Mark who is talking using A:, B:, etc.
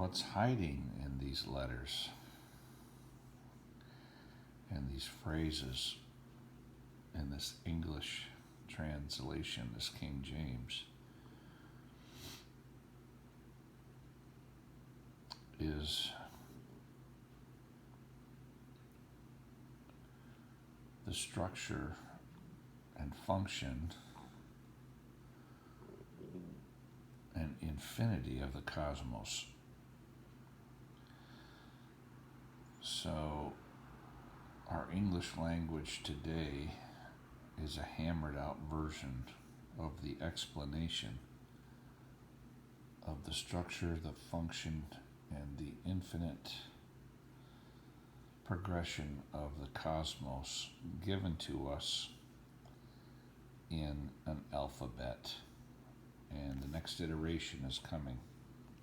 A: what's hiding in these letters and these phrases in this English translation, this King James, is the structure and function and infinity of the cosmos. So our English language today is a hammered out version of the explanation of the structure, the function, and the infinite progression of the cosmos given to us in an alphabet. And the next iteration is coming.